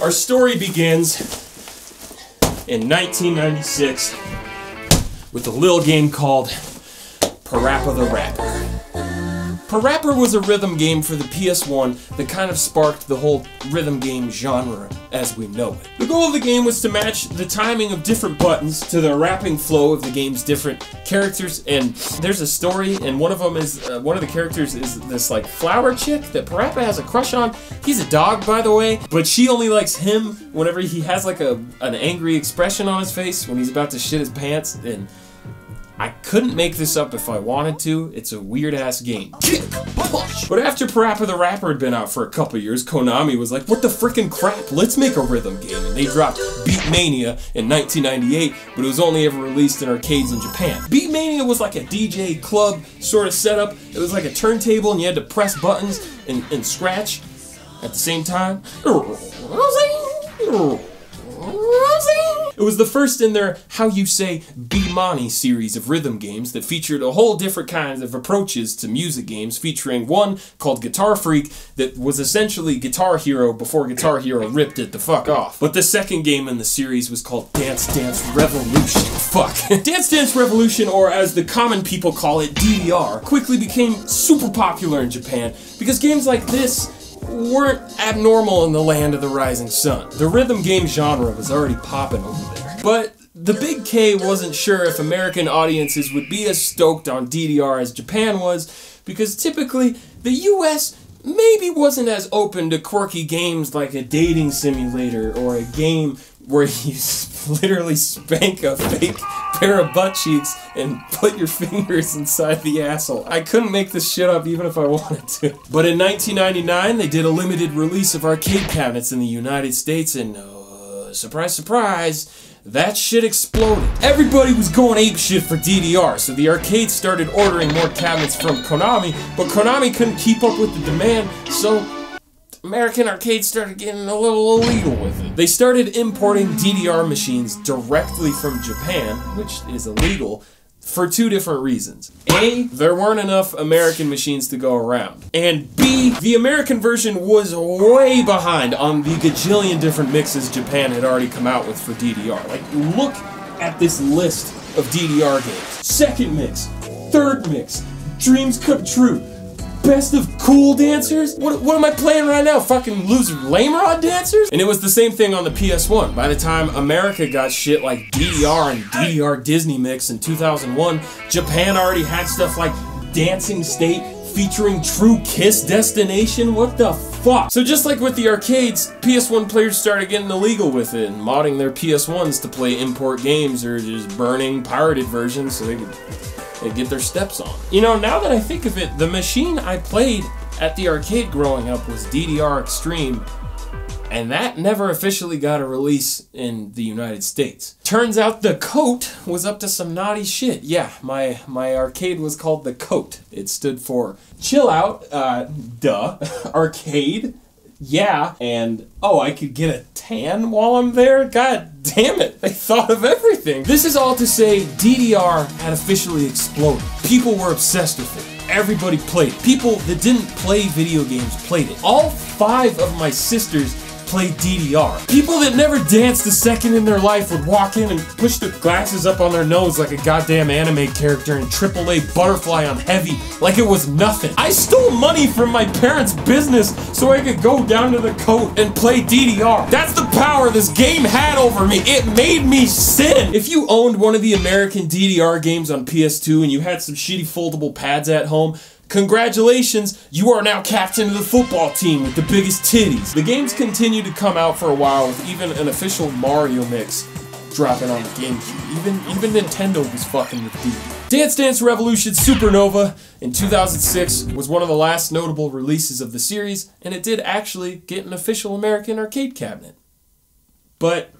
Our story begins in 1996 with a little game called PaRappa the Rapper. PaRappa was a rhythm game for the PS1 that kind of sparked the whole rhythm game genre as we know it. The goal of the game was to match the timing of different buttons to the rapping flow of the game's different characters, and there's a story, and one of them is, one of the characters is this like flower chick that PaRappa has a crush on. He's a dog, by the way, but she only likes him whenever he has like an angry expression on his face when he's about to shit his pants, and I couldn't make this up if I wanted to. It's a weird-ass game. Kick, punch! But after PaRappa the Rapper had been out for a couple years, Konami was like, what the frickin' crap? Let's make a rhythm game. And they dropped Beatmania in 1998, but it was only ever released in arcades in Japan. Beatmania was like a DJ club sort of setup. It was like a turntable, and you had to press buttons and scratch at the same time. It was the first in their, how you say, Beatmania series of rhythm games that featured a whole different kinds of approaches to music games, featuring one called GuitarFreaks that was essentially Guitar Hero before Guitar Hero ripped it the fuck off. But the second game in the series was called Dance Dance Revolution. Fuck. Dance Dance Revolution, or as the common people call it, DDR, quickly became super popular in Japan because games like this weren't abnormal in the land of the rising sun. The rhythm game genre was already popping over there. But the Big K wasn't sure if American audiences would be as stoked on DDR as Japan was, because typically the US maybe wasn't as open to quirky games like a dating simulator or a game where you literally spank a fake pair of butt cheeks and put your fingers inside the asshole. I couldn't make this shit up even if I wanted to. But in 1999, they did a limited release of arcade cabinets in the United States, and surprise, surprise, that shit exploded. Everybody was going apeshit for DDR, so the arcades started ordering more cabinets from Konami, but Konami couldn't keep up with the demand, so American arcades started getting a little illegal with it. They started importing DDR machines directly from Japan, which is illegal, for two different reasons. A, there weren't enough American machines to go around. And B, the American version was way behind on the gajillion different mixes Japan had already come out with for DDR. Like, look at this list of DDR games. Second mix, third mix, dreams come true, best of cool dancers? What am I playing right now? Fucking loser lame rod dancers? And it was the same thing on the PS1. By the time America got shit like DDR and DDR Disney Mix in 2001, Japan already had stuff like Dancing State featuring True Kiss Destination. What the fuck? So just like with the arcades, PS1 players started getting illegal with it and modding their PS1s to play import games or just burning pirated versions so they could get their steps on. You know, now that I think of it, the machine I played at the arcade growing up was DDR Extreme, and that never officially got a release in the United States. Turns out the Coat was up to some naughty shit. Yeah, my arcade was called the Coat. It stood for Chill Out, duh, Arcade, yeah, and oh, I could get a tan while I'm there? God damn it, they thought of everything. This is all to say DDR had officially exploded. People were obsessed with it. Everybody played it. People that didn't play video games played it. All 5 of my sisters played DDR. People that never danced a second in their life would walk in and push their glasses up on their nose like a goddamn anime character in AAA Butterfly on Heavy like it was nothing. I stole money from my parents' business so I could go down to the Coat and play DDR. That's the power this game had over me. It made me sin. If you owned one of the American DDR games on PS2 and you had some shitty foldable pads at home, congratulations, you are now captain of the football team with the biggest titties. The games continued to come out for a while with even an official Mario mix dropping on the GameCube. Even Nintendo was fucking with DDR. Dance Dance Revolution Supernova in 2006 was one of the last notable releases of the series, and it did actually get an official American arcade cabinet. But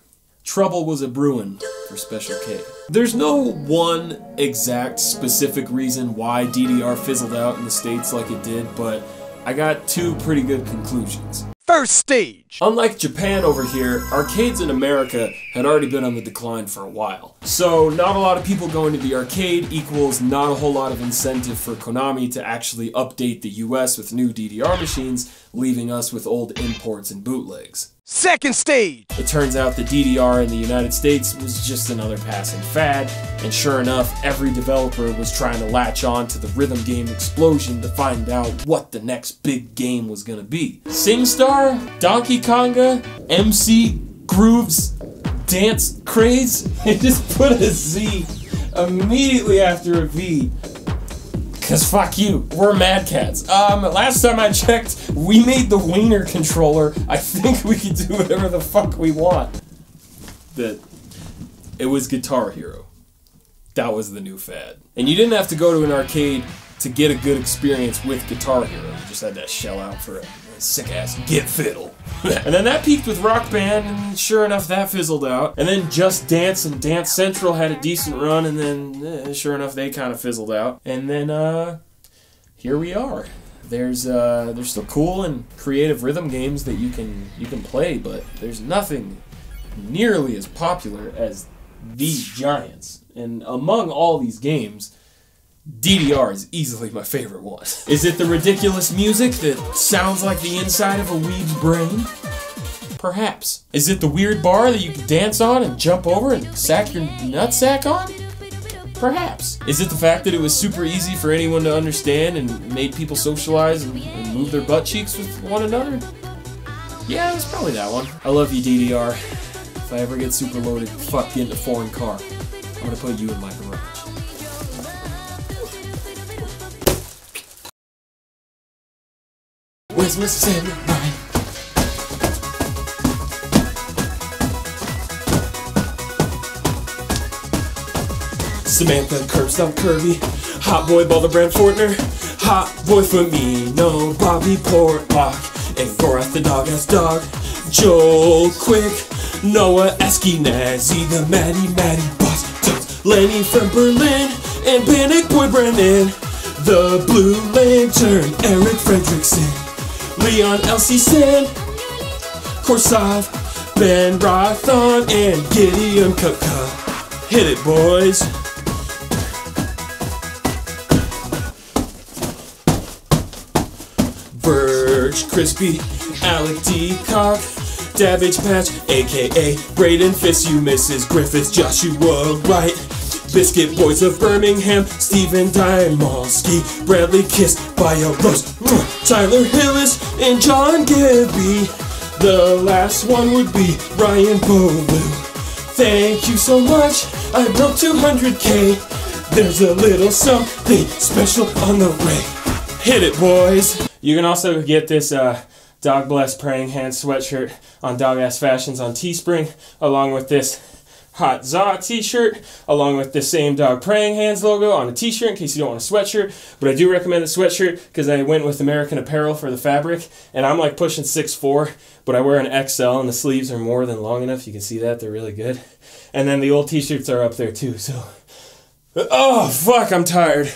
trouble was a-brewin' for Special K. There's no one exact specific reason why DDR fizzled out in the States like it did, but I got 2 pretty good conclusions. First stage! Unlike Japan over here, arcades in America had already been on the decline for a while. So not a lot of people going to the arcade equals not a whole lot of incentive for Konami to actually update the US with new DDR machines, leaving us with old imports and bootlegs. Second stage! It turns out the DDR in the United States was just another passing fad, and sure enough, every developer was trying to latch on to the rhythm game explosion to find out what the next big game was gonna be. SingStar, Donkey Konga, MC Grooves, Dance Craze? It just put a Z immediately after a V. Cause fuck you, we're Mad Cats. Last time I checked, we made the Wiener controller. I think we can do whatever the fuck we want. It was Guitar Hero. That was the new fad. And you didn't have to go to an arcade to get a good experience with Guitar Hero. You just had to shell out for a sick-ass Get Fiddle. And then that peaked with Rock Band, and sure enough, that fizzled out. And then Just Dance and Dance Central had a decent run, and then, sure enough, they kind of fizzled out. And then, here we are. There's still cool and creative rhythm games that you can play, but there's nothing nearly as popular as these giants. And among all these games, DDR is easily my favorite one. Is it the ridiculous music that sounds like the inside of a weeb's brain? Perhaps. Is it the weird bar that you can dance on and jump over and sack your nutsack on? Perhaps. Is it the fact that it was super easy for anyone to understand and made people socialize and move their butt cheeks with one another? Yeah, it's probably that one. I love you, DDR. If I ever get super loaded, fuck in a foreign car, I'm gonna put you in my garage. Where's my samurai? Samantha, curb stomp curvy. Hot boy, Balder Brand Fortner. Hot boy for me, no Bobby Portlock. And Gorath the dog-ass dog. Joel Quick. Noah Ashkenazi, the Matty boss. Tons Lenny from Berlin. And Panic Boy Brennan. The Blue Lantern, Eric Fredrickson. Leon Elsie Sin, Korsov, Ben Rothon, and Gideon Kuka. Hit it, boys. Verge Crispy, Alec D. Cock, Dabbage Patch, aka Braden Fiss, you Mrs. Griffiths, Joshua Wright. Biscuit Boys of Birmingham, Stephen Dymowski, Bradley Kissed by a Rose, Tyler Hillis, and John Gibby. The last one would be Ryan Bolu. Thank you so much, I broke 200K. There's a little something special on the way. Hit it, boys. You can also get this Dog Bless Praying Hands sweatshirt on Dog Ass Fashions on Teespring, along with this Hot Zaw t-shirt, along with the same Dog Praying Hands logo on a t-shirt in case you don't want a sweatshirt. But I do recommend the sweatshirt because I went with American Apparel for the fabric, and I'm like pushing 6'4", but I wear an XL and the sleeves are more than long enough. You can see that, they're really good. And then the old t-shirts are up there too, so... Oh, fuck, I'm tired.